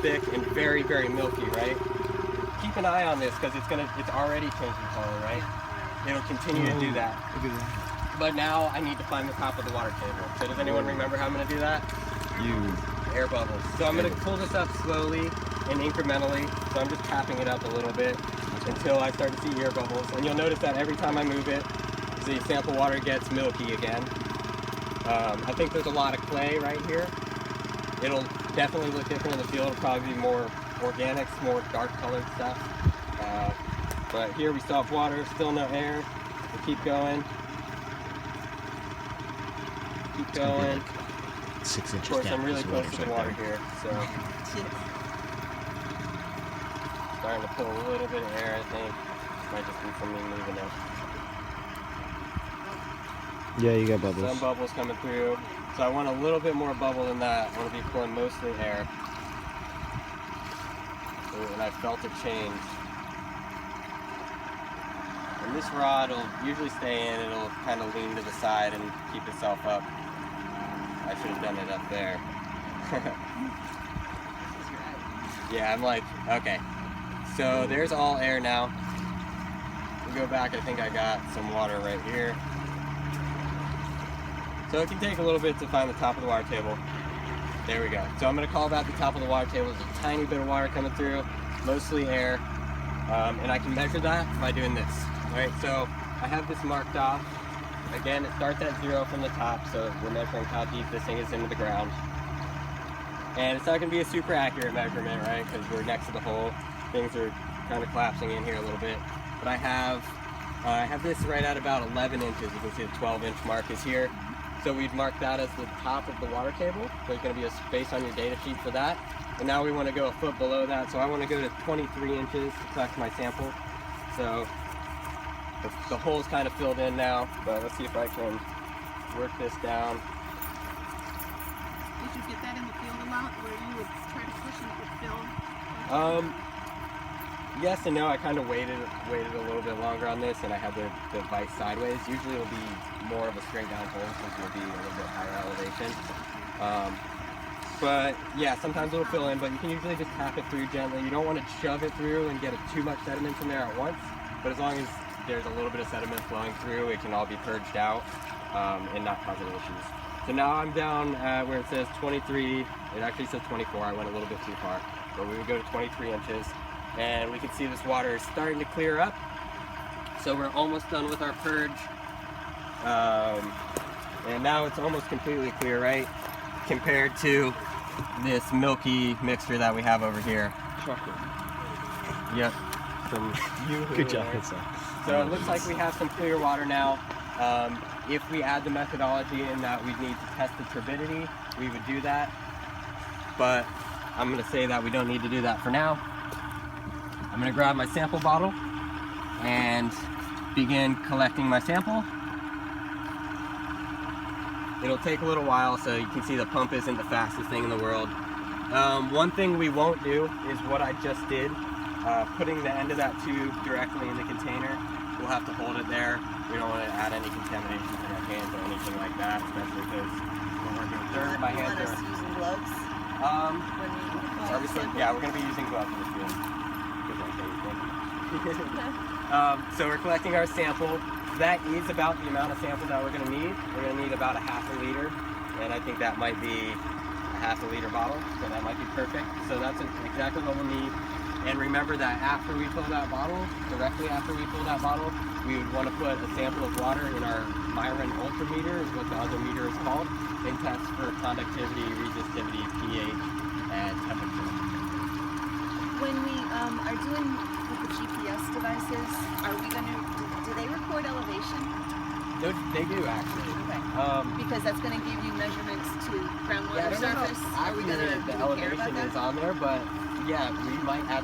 thick and very, very milky, right? Keep an eye on this because it's already changing color, right? It'll continue to do that. Look at that. But now I need to find the top of the water table. So does anyone remember how I'm going to do that? Air bubbles. So I'm going to pull this up slowly and incrementally. So I'm just tapping it up a little bit until I start to see air bubbles. And you'll notice that every time I move it, the sample water gets milky again. I think there's a lot of clay right here. It'll definitely look different in the field. It'll probably be more organics, more dark colored stuff. But here we still have water, still no air. We'll keep going. Keep going. 6 inches Of course, down. I'm really close to the water here, so starting to pull a little bit of air, I think. Might just be from me moving it. Yeah, you got bubbles. Some bubbles coming through. So I want a little bit more bubble than that. I want to be pulling mostly air. Ooh, and I felt it change. And this rod will usually stay in. It'll kind of lean to the side and keep itself up. I should have done it up there. Yeah, I'm like, okay. So there's all air now. We go back, I think I got some water right here. So it can take a little bit to find the top of the water table. There we go. So I'm going to call that the top of the water table. There's a tiny bit of water coming through, mostly air. And I can measure that by doing this. All right, so I have this marked off. Again, it starts at 0 from the top, so we're measuring how deep this thing is into the ground. And it's not going to be a super accurate measurement, right, because we're next to the hole. Things are kind of collapsing in here a little bit. But I have this right at about 11 inches. You can see the 12-inch mark is here. So we'd mark that as the top of the water table. There's going to be a space on your data sheet for that. And now we want to go a foot below that. So I want to go to 23 inches to collect my sample. So the hole's kind of filled in now, but let's see if I can work this down. Did you get that in the field a lot, where you would try to push and it would fill? Yes and no. I kind of waited a little bit longer on this, and I had the vise sideways. Usually it'll be more of a straight down hole since it'll be a little bit higher elevation. But yeah, sometimes it'll fill in, but you can usually just tap it through gently. You don't want to shove it through and get too much sediment from there at once, but as long as there's a little bit of sediment flowing through, it can all be purged out and not cause any issues. So now I'm down where it says 23, it actually says 24, I went a little bit too far, but we would go to 23 inches. And we can see this water is starting to clear up. So we're almost done with our purge. And now it's almost completely clear, right? Compared to this milky mixture that we have over here. Chocolate. Yep. From you. Good job. So it looks like we have some clear water now. If we add the methodology in that we need to test the turbidity, we would do that. But I'm going to say that we don't need to do that for now. I'm going to grab my sample bottle and begin collecting my sample. It'll take a little while, so you can see the pump isn't the fastest thing in the world. One thing we won't do is what I just did, putting the end of that tube directly in the container. We'll have to hold it there. We don't want to add any contamination in our hands or anything like that, especially because we're working with dirt. My hands are... using gloves? Yeah, we're going to be using gloves in this field. So we're collecting our sample. That is about the amount of sample that we're going to need. We're going to need about a ½ liter, and I think that might be a ½ liter bottle, so that might be perfect. So that's exactly what we'll need. And remember that after we fill that bottle, directly after we fill that bottle, we would want to put a sample of water in our Myron ultrameter, is what the other meter is called, and test for conductivity, resistivity, pH, and temperature. When we are doing with the GPS devices, are we going to, do they record elevation? They do actually. Okay. Because that's going to give you measurements to groundwater surface. Are we going to the elevation is on there, but yeah, we might add